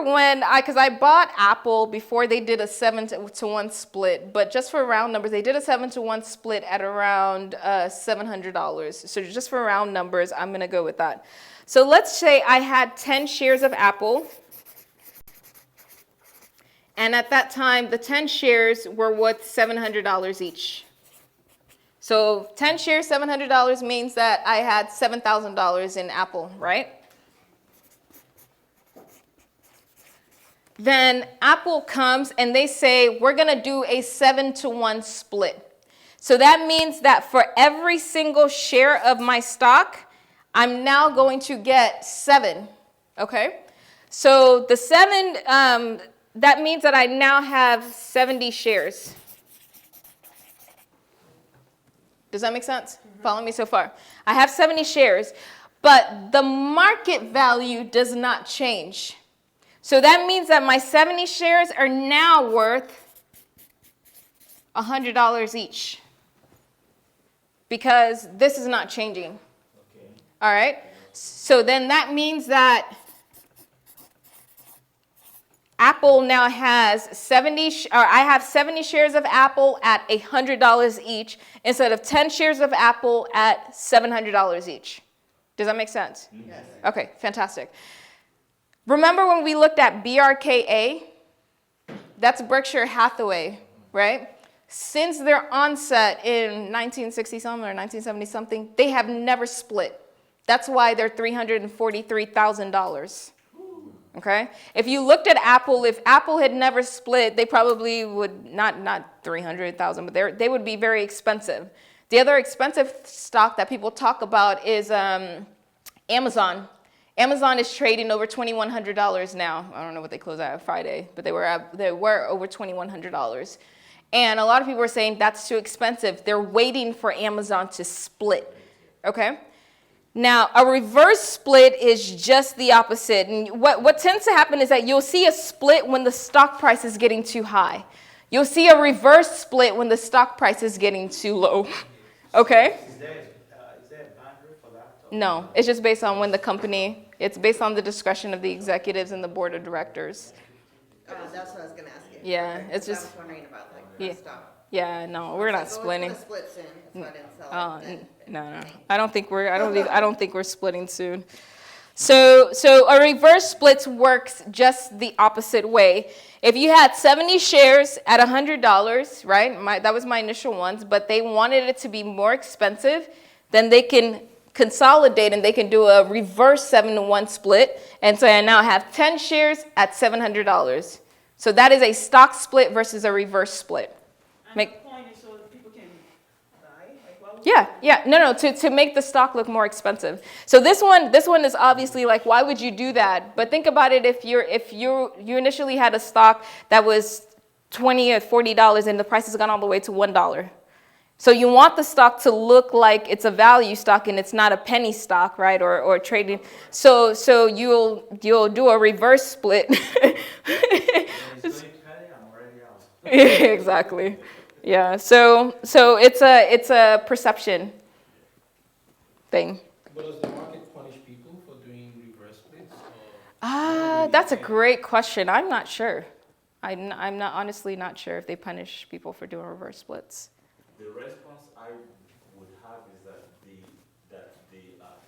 because I bought Apple before they did a 7-to-1 split, but just for round numbers, they did a 7-to-1 split at around $700. So just for round numbers, I'm going to go with that. So let's say I had 10 shares of Apple. And at that time, the 10 shares were worth $700 each. So 10 shares, $700 means that I had $7,000 in Apple, right? Then Apple comes and they say, we're going to do a 7-to-1 split. So that means that for every single share of my stock, I'm now going to get 7, okay? So the 7, that means that I now have 70 shares. Does that make sense? Follow me so far. I have 70 shares, but the market value does not change. So that means that my 70 shares are now worth $100 each because this is not changing. Okay. All right? So then that means that Apple now has I have 70 shares of Apple at $100 each instead of 10 shares of Apple at $700 each. Does that make sense? Yes. Okay, fantastic. Remember when we looked at BRKA? That's Berkshire Hathaway, right? Since their onset in 1960-something or 1970-something, they have never split. That's why they're $343,000. Okay? If you looked at Apple, if Apple had never split, they probably would not 300,000, but they would be very expensive. The other expensive stock that people talk about is Amazon. Amazon is trading over $2,100 now. I don't know what they closed at Friday, but they were over $2,100. And a lot of people are saying that's too expensive. They're waiting for Amazon to split. Okay? Now, a reverse split is just the opposite. And what tends to happen is that you'll see a split when the stock price is getting too high. You'll see a reverse split when the stock price is getting too low. Okay? Is there a boundary for that? No, it's just based on when the company, it's based on the discretion of the executives and the board of directors. That's what I was going to ask you. Yeah, Okay, it's 'cause just, I was wondering about like yeah. stock. Yeah, no, we're not So splitting. it's gonna split soon. That's why I didn't sell Oh, it. no. I don't think we're splitting soon. So a reverse split works just the opposite way. If you had 70 shares at $100, right? That was my initial ones, but they wanted it to be more expensive, then they can consolidate and they can do a reverse 7-to-1 split. And so I now have 10 shares at $700. So that is a stock split versus a reverse split. And the point is so that people can buy? Like, why would No, to make the stock look more expensive. So this one is obviously like, why would you do that? But think about it if you initially had a stock that was $20 or $40 and the price has gone all the way to $1. So you want the stock to look like it's a value stock and it's not a penny stock, right? Or trading. So you'll do a reverse split. Exactly. Yeah. So it's a perception thing. But does the market punish people for doing reverse splits? That's a great question. I'm not sure. I'm not honestly not sure if they punish people for doing reverse splits. The response I would have is that the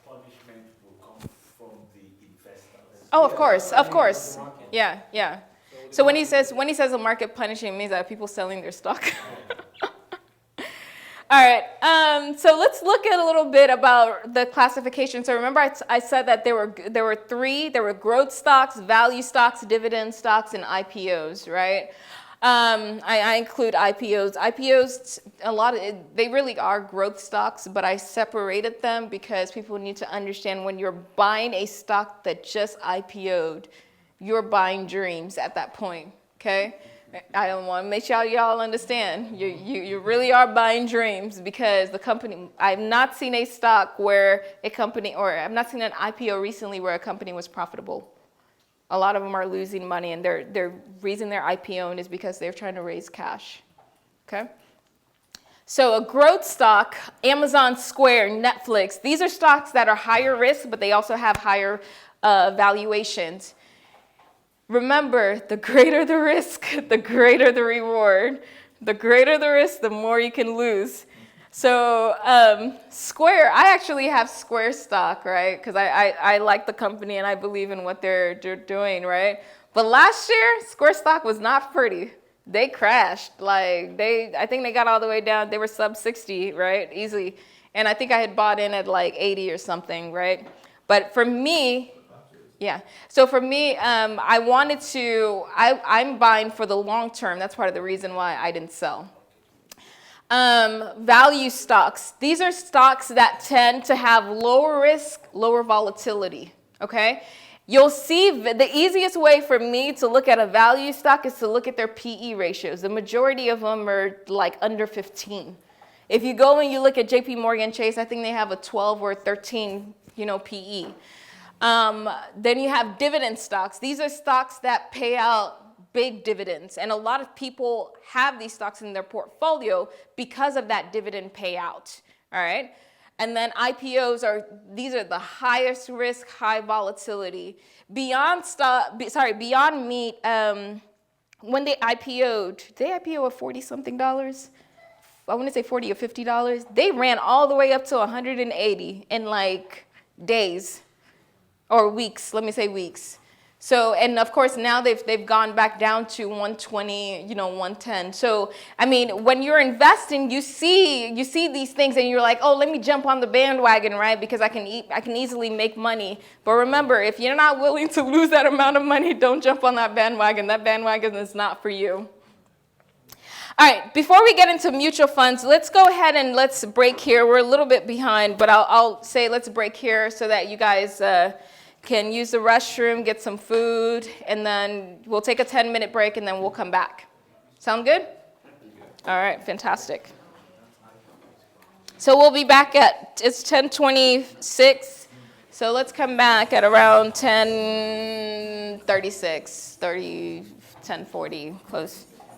punishment will come from the investors. Oh, of course. Yeah. So when he says a market punishing, it means that people selling their stock. All right. So let's look at a little bit about the classification. So remember, I said that there were three. There were growth stocks, value stocks, dividend stocks, and IPOs. Right. I include IPOs. IPOs, they really are growth stocks, but I separated them because people need to understand when you're buying a stock that just IPO'd, you're buying dreams at that point, okay? I don't want to make sure y'all understand. You really are buying dreams because the company, I've not seen a stock where a company, or I've not seen an IPO recently where a company was profitable. A lot of them are losing money, and their reason they're IPOing is because they're trying to raise cash, okay? So a growth stock, Amazon, Square, Netflix, these are stocks that are higher risk, but they also have higher valuations. Remember, the greater the risk, the greater the reward. The greater the risk, the more you can lose. So Square, I actually have Square stock, right? Because I like the company and I believe in what they're doing, right? But last year, Square stock was not pretty. They crashed. Like I think they got all the way down. They were sub 60, right? Easily. And I think I had bought in at like 80 or something, right? But for me, yeah. So for me, I'm buying for the long term. That's part of the reason why I didn't sell. Value stocks. These are stocks that tend to have lower risk, lower volatility, okay? You'll see the easiest way for me to look at a value stock is to look at their PE ratios. The majority of them are like under 15. If you go and you look at JP Morgan Chase, I think they have a 12 or 13, PE. Then you have dividend stocks. These are stocks that pay out big dividends. And a lot of people have these stocks in their portfolio because of that dividend payout. All right. And then these are the highest risk, high volatility. Beyond Meat, when they IPO'd, did they IPO at 40 something dollars? I want to say 40 or $50. They ran all the way up to 180 in like days or weeks. Let me say weeks. So, and of course now they've gone back down to 120, 110. So, I mean, when you're investing, you see these things and you're like, oh, let me jump on the bandwagon, right? Because I can easily make money. But remember, if you're not willing to lose that amount of money, don't jump on that bandwagon. That bandwagon is not for you. All right, before we get into mutual funds, let's go ahead and let's break here. We're a little bit behind, but I'll say let's break here so that you guys can use the restroom, get some food, and then we'll take a 10-minute break, and then we'll come back. Sound good? All right, fantastic. So we'll be back it's 10:26, so let's come back at around 10:36, 10:40, close.